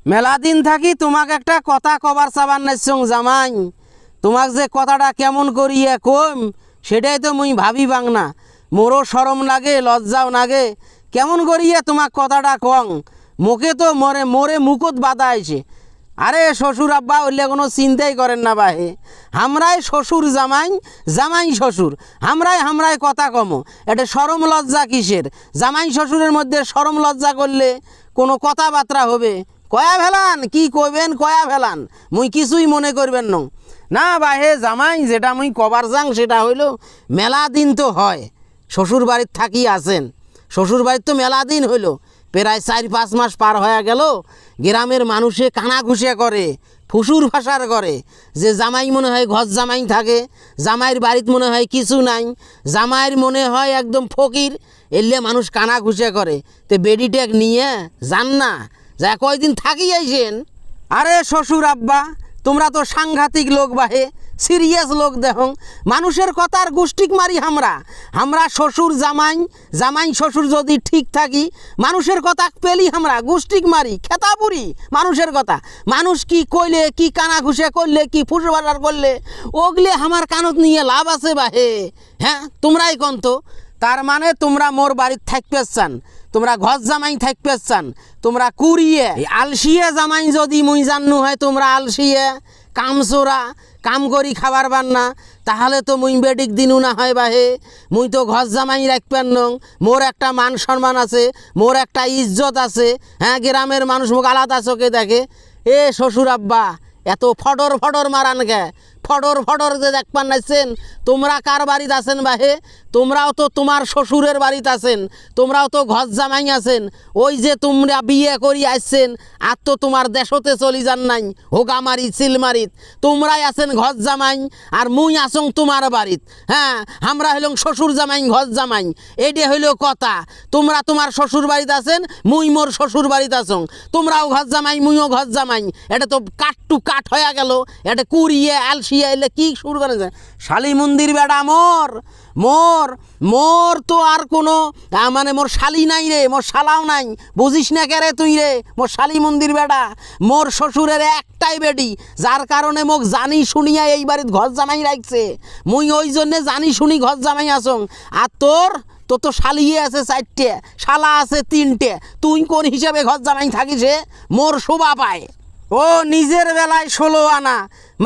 মেলা দিন থাকি তোমাকে একটা কথা কবার চাবার নাইছং জামাই। তোমাক যে কথাটা কেমন করিয়া কম সেটাই তো মুই ভাবি বাং না। মোরও শরম লাগে, লজ্জাও লাগে। কেমন করিয়া তোমাক কথাটা কং, মুখে তো মরে মরে মুখত বাধা আইছে। আরে শ্বশুর আব্বা হইলে কোনো চিন্তাই করেন না বাহে। আমরাই শ্বশুর জামাই, জামাই শ্বশুর, আমরাই কথা কমো। এটা শরম লজ্জা কিসের? জামাই শ্বশুরের মধ্যে শরম লজ্জা করলে কোনো কথাবার্তা হবে? কয়া ফেলান, কি কইবেন কয়া ফেলান, মুই কিছুই মনে করবেন না বাহে। জামাই যেটা মুই কবার যাং সেটা হইল মেলা দিন তো হয় শ্বশুর বাড়ির থাকি আছেন। শ্বশুর বাড়ির তো মেলা দিন হইল, প্রায় 4-5 মাস পার হয়ে গেল। গ্রামের মানুষে কানা ঘুষে করে, ফুসুর ফাঁসার করে যে জামাই মনে হয় ঘর জামাই থাকে, জামাইয়ের বাড়িতে মনে হয় কিছু নাই, জামাইয়ের মনে হয় একদম ফকির। এলে মানুষ কানা ঘুষে করে। তে বেডিটেক নিয়ে যান না, যা কয়দিন থাকি আইসেন। আরে শ্বশুর আব্বা তোমরা তো সাংঘাতিক লোক বাহে, সিরিয়াস লোক দেখো। মানুষের কথার গোষ্ঠিক মারি আমরা শ্বশুর জামাই, জামাই শ্বশুর যদি ঠিক থাকি মানুষের কথা পেলি আমরা গোষ্ঠিক মারি, খেতাপুরি মানুষের কথা। মানুষ কি কইলে, কি কানা ঘুষে করলে, কি ফুসবাজার করলে, ওগলে আমার কানত নিয়ে লাভ আছে বাহে? হ্যাঁ তোমরাই কন্ত। তার মানে তোমরা মোর বাড়িতে থাকতে চান, তোমরা ঘর জামাই থাকতে চান, তোমরা কুড়িয়ে আলসিয়ে জামাই যদি মুই জান্নু হয় তোমরা আলসিয়ে কামচোরা কাম করি খাবার বান্না, তাহলে তো মুই বেডিক দিনু না হয় বাহে। মুই তো ঘর জামাই রাখবেন নং, মোর একটা মান সম্মান আছে, মোর একটা ইজ্জত আছে। হ্যাঁ গ্রামের মানুষ মুখ আলাদা চোখে দেখে। এ শ্বশুর আব্বা এত ফডর ফডর মারান গে, ফডর ফডর যে দেখবার নাইছেন। তোমরা কার বাড়িতে আছেন বাহে? তোমরাও তো তোমার শ্বশুরের বাড়িতে আছেন, তোমরাও তো ঘর জামাই আছেন। ওই যে তোমরা বিয়ে করি আসছেন আর তো তোমার দেশতে চলি যান নাই হোগামারি চিলমারিত, তোমরাই আছেন ঘর জামাই আর মুই আসং তোমার বাড়িত। হ্যাঁ আমরা হইলাম শ্বশুর জামাই ঘর জামাই, এইটা হইল কথা। তোমরা তোমার শ্বশুর বাড়িতে আছেন, মুই মোর শ্বশুর বাড়িতে আসং। তোমরাও ঘর জামাই মুইও ঘর জামাই, এটা তো কাট টু কাট হয়ে গেল। এটা কুড়িয়ে আলসিয়ে এলে কি শুরু করে শালি মন্দির বেড়া মোর মোর মোর তো আর কোনো মানে মোর শালি নাই রে, মোর শালাও নাই। বুঝিস না কে রে তুই রে? মোর শালি মন্দির বেড়া, মোর শ্বশুরের একটাই বেডি, যার কারণে মোক জানি শুনিয়া এই বাড়িত ঘর জামাই রাখছে। মুই ওই জন্যে জানি শুনি ঘর জামাই আসং। আর তোর তো শালিয়ে আছে 4টে, শালা আছে 3টে, তুই কোন হিসাবে ঘর জামাই থাকিস? মোর শোভা পায়। ও নিজের বেলায় 16 আনা,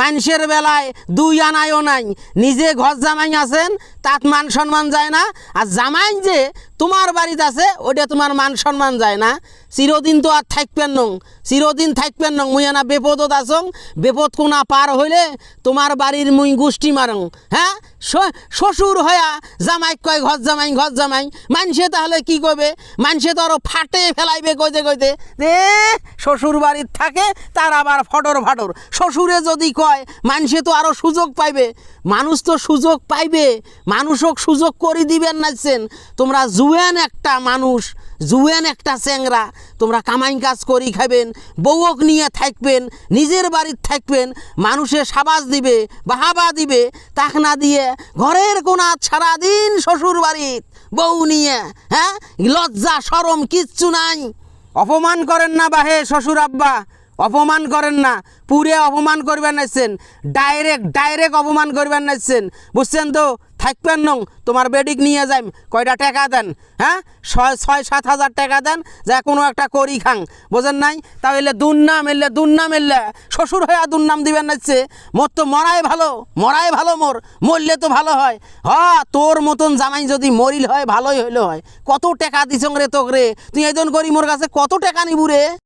মানুষের বেলায় 2 আনায়ও নাই। নিজে ঘর জামাই আছেন তাত মান সম্মান যায় না, আর জামাই যে তোমার বাড়িতে আছে ওটা তোমার মান সম্মান যায় না। চিরদিন তো আর থাকবেন নং, চিরদিন থাকবেন নং। মুই আনা বেপদত আসং, বেপদ কোনা পার হইলে তোমার বাড়ির মুই গোষ্ঠী মারং। হ্যাঁ শ্বশুর হয়া জামাই কয় ঘর জামাই ঘর জামাই, মানুষে তাহলে কি করবে? মানুষে তো আরও ফাটে ফেলাইবে কইতে কইতে এ শ্বশুর বাড়ির থাকে তার আবার ফটর ফাটর। শ্বশুরে যদি কয় মানুষে তো আরও সুযোগ পাইবে। মানুষ তো সুযোগ পাইবে, মানুষক সুযোগ করে দিবেন নাইছেন। তোমরা জুয়েন একটা মানুষ, জুয়েন একটা চ্যাংরা, তোমরা কামাই কাজ করি খাবেন, বউক নিয়ে থাকবেন, নিজের বাড়ির থাকবেন, মানুষে সাবাস দিবে বাহাবা দিবে, তাক না দিয়ে ঘরের কোনা সারাদিন শ্বশুর বাড়ির বউ নিয়ে। হ্যাঁ লজ্জা শরম কিচ্ছু নাই। অপমান করেন না বাহে শ্বশুর আব্বা, অপমান করেন না, পুরে অপমান করবেন নাইছেন, ডাইরেক্ট অপমান করবেন নাইছেন, বুঝছেন তো? থাকবেন নং, তোমার বেডিক নিয়ে যাই, কয়টা টাকা দেন? হ্যাঁ 6-7 হাজার টাকা দেন, যা কোনো একটা করি খাং, বোঝেন নাই? তাহলে দুর্নাম এলে শ্বশুর হয়ে দুর্নাম দিবেন নাইছে। মোর তো মরাই ভালো মোর, মরলে তো ভালো হয়। তোর মতন জামাই যদি মরিল হয় ভালোই হইলে হয়। কত টাকা দিছং রে তোক রে, তুই এইজন করি মোর কাছে কত টাকা নিবু রে?